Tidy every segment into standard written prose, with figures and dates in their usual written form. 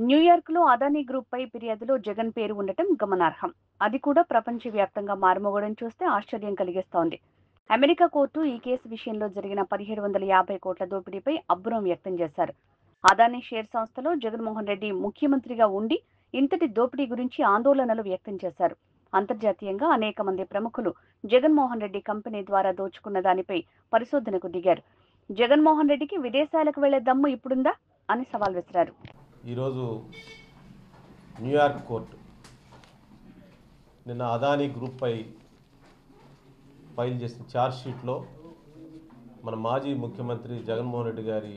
న్యూయార్క్‌లో అదానీ గ్రూప్‌పై ఫిర్యాదులో జగన్ పేరు ఉండటం గమనార్హం. అది కూడా ప్రపంచవ్యాప్తంగా మారుమోగడం చూస్తే ఆశ్చర్యం కలిగిస్తోంది. అమెరికా కోర్టు ఈ కేసు విషయంలో జరిగిన 1750 కోట్ల దోపిడీపై అబ్బురం వ్యక్తం చేశారు. అదానీ షేర్ సంస్థలో జగన్మోహన్ రెడ్డి ముఖ్యమంత్రిగా ఉండి ఇంతటి దోపిడీ గురించి ఆందోళనలు వ్యక్తం చేశారు. అంతర్జాతీయంగా అనేక మంది ప్రముఖులు జగన్మోహన్ రెడ్డి కంపెనీ ద్వారా దోచుకున్న దానిపై పరిశోధనకు దిగారు. జగన్మోహన్ రెడ్డికి విదేశాలకు వెళ్లే దమ్ము ఇప్పుడుందా అని సవాల్ విసిరారు. ఈరోజు న్యూయార్క్ కోర్టు నిన్న అదానీ గ్రూప్పై ఫైల్ చేసిన ఛార్జ్షీట్లో మన మాజీ ముఖ్యమంత్రి జగన్మోహన్ రెడ్డి గారి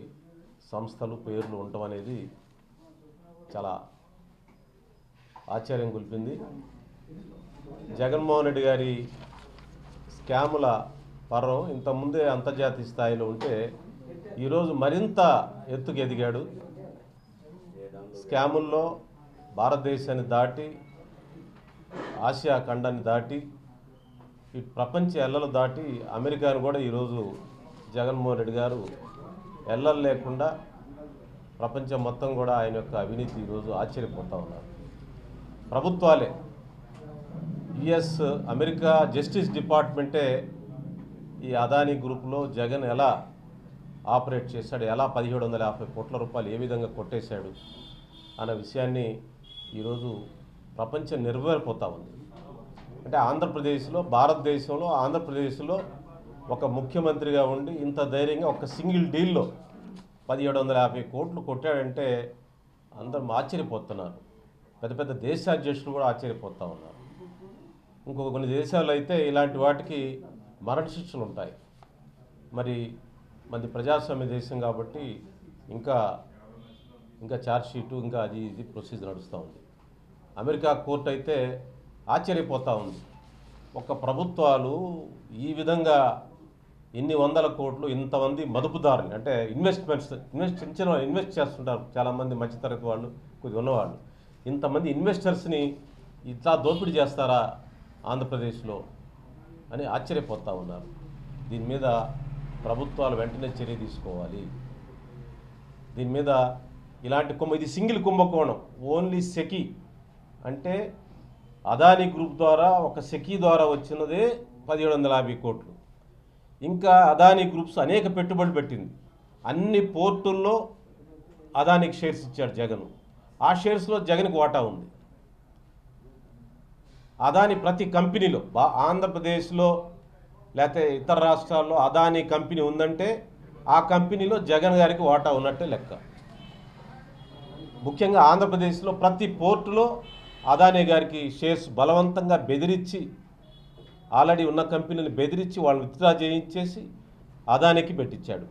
సంస్థలు పేర్లు ఉండటం అనేది చాలా ఆశ్చర్యం గొల్పింది. జగన్మోహన్ రెడ్డి గారి స్కాముల పర్వం ఇంతకుముందే అంతర్జాతీయ స్థాయిలో ఉంటే ఈరోజు మరింత ఎత్తుకు ఎదిగాడు. స్కాముల్లో భారతదేశాన్ని దాటి ఆసియా ఖండాన్ని దాటి ఈ ప్రపంచ ఎల్లలు దాటి అమెరికాను కూడా ఈరోజు జగన్మోహన్ రెడ్డి గారు ఎల్లలు లేకుండా ప్రపంచం మొత్తం కూడా ఆయన యొక్క అవినీతి ఈరోజు ఆశ్చర్యపోతూ ఉన్నారు. ప్రభుత్వాలే యుఎస్ అమెరికా జస్టిస్ డిపార్ట్మెంటే ఈ అదానీ గ్రూప్లో జగన్ ఎలా ఆపరేట్ చేశాడు, ఎలా 1750 కోట్ల రూపాయలు ఏ విధంగా కొట్టేశాడు అన్న విషయాన్ని ఈరోజు ప్రపంచం నిర్వహిపోతూ ఉంది. అంటే ఆంధ్రప్రదేశ్లో భారతదేశంలో ఆంధ్రప్రదేశ్లో ఒక ముఖ్యమంత్రిగా ఉండి ఇంత ధైర్యంగా ఒక సింగిల్ డీల్లో 1750 కోట్లు కొట్టాడంటే అందరం ఆశ్చర్యపోతున్నారు. పెద్ద పెద్ద దేశాధ్యక్షులు కూడా ఆశ్చర్యపోతూ ఉన్నారు. ఇంకొక కొన్ని దేశాల్లో అయితే ఇలాంటి వాటికి మరణశిక్షలు ఉంటాయి. మరి మనది ప్రజాస్వామ్య దేశం కాబట్టి ఇంకా ఛార్జ్షీటు ఇంకా ఇది ప్రొసీజర్ నడుస్తూ ఉంది. అమెరికా కోర్టు అయితే ఆశ్చర్యపోతూ ఉంది. ఒక ప్రభుత్వాలు ఈ విధంగా ఇన్ని వందల కోట్లు ఇంతమంది మదుపుదారులు అంటే ఇన్వెస్ట్ చేస్తుంటారు చాలామంది మధ్యతరగతి వాళ్ళు, కొద్దిగా ఉన్నవాళ్ళు. ఇంతమంది ఇన్వెస్టర్స్ని ఇట్లా దోపిడీ చేస్తారా ఆంధ్రప్రదేశ్లో అని ఆశ్చర్యపోతూ ఉన్నారు. దీని మీద ప్రభుత్వాలు వెంటనే చర్య తీసుకోవాలి. దీని మీద ఇలాంటి ఇది సింగిల్ కుంభకోణం. ఓన్లీ సెకీ అంటే అదానీ గ్రూప్ ద్వారా ఒక సెకీ ద్వారా వచ్చినదే 1750 కోట్లు. ఇంకా అదానీ గ్రూప్స్ అనేక పెట్టుబడులు పెట్టింది. అన్ని పోర్టుల్లో అదానికి షేర్స్ ఇచ్చాడు జగన్. ఆ షేర్స్లో జగన్కి వాటా ఉంది. అదానీ ప్రతి కంపెనీలో ఆంధ్రప్రదేశ్లో లేకపోతే ఇతర రాష్ట్రాల్లో అదానీ కంపెనీ ఉందంటే ఆ కంపెనీలో జగన్ గారికి వాటా ఉన్నట్టే లెక్క. ముఖ్యంగా ఆంధ్రప్రదేశ్లో ప్రతి పోర్టులో అదానీ గారికి షేర్స్ బలవంతంగా బెదిరించి ఆల్రెడీ ఉన్న కంపెనీని బెదిరించి వాళ్ళు విత్డ్రా చేయించేసి అదానికి పెట్టించాడు,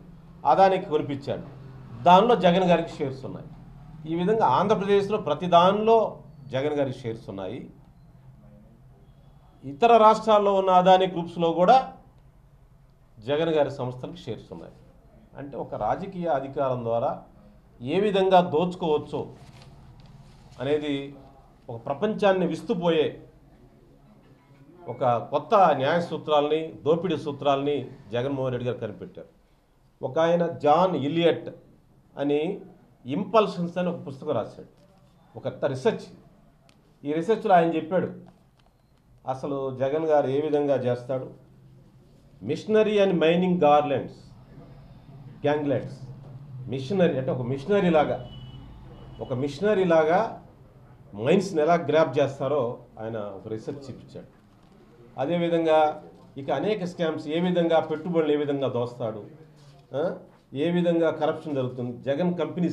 అదానికి కొనిపించాడు. దానిలో జగన్ గారికి షేర్స్ ఉన్నాయి. ఈ విధంగా ఆంధ్రప్రదేశ్లో ప్రతి దానిలో జగన్ గారికి షేర్స్ ఉన్నాయి. ఇతర రాష్ట్రాల్లో ఉన్న అదానీ గ్రూప్స్లో కూడా జగన్ గారి సంస్థలకు షేర్స్ ఉన్నాయి. అంటే ఒక రాజకీయ అధికారం ద్వారా ఏ విధంగా దోచుకోవచ్చో అనేది ఒక ప్రపంచాన్ని విస్తుపోయే ఒక కొత్త న్యాయ సూత్రాలని, దోపిడీ సూత్రాలని జగన్మోహన్ రెడ్డి గారు కనిపెట్టారు. ఒక ఆయన జాన్ ఇలియట్ అని ఇంపల్షన్స్ అని ఒక పుస్తకం రాశాడు, ఒక రీసెర్చ్. ఈ రీసెర్చ్లో ఆయన చెప్పాడు అసలు జగన్ గారు ఏ విధంగా చేస్తాడు. మిషనరీ అండ్ మైనింగ్ గ్యాంగ్లెట్స్ మిషనరీ అంటే ఒక మిషనరీ లాగా మైన్స్ని ఎలా గ్రాప్ చేస్తారో ఆయన ఒక రీసెర్చ్ చూపించాడు. అదేవిధంగా ఇక అనేక స్కామ్స్, ఏ విధంగా పెట్టుబడులు ఏ విధంగా దోస్తాడు, ఏ విధంగా కరప్షన్ జరుగుతుంది, జగన్ కంపెనీ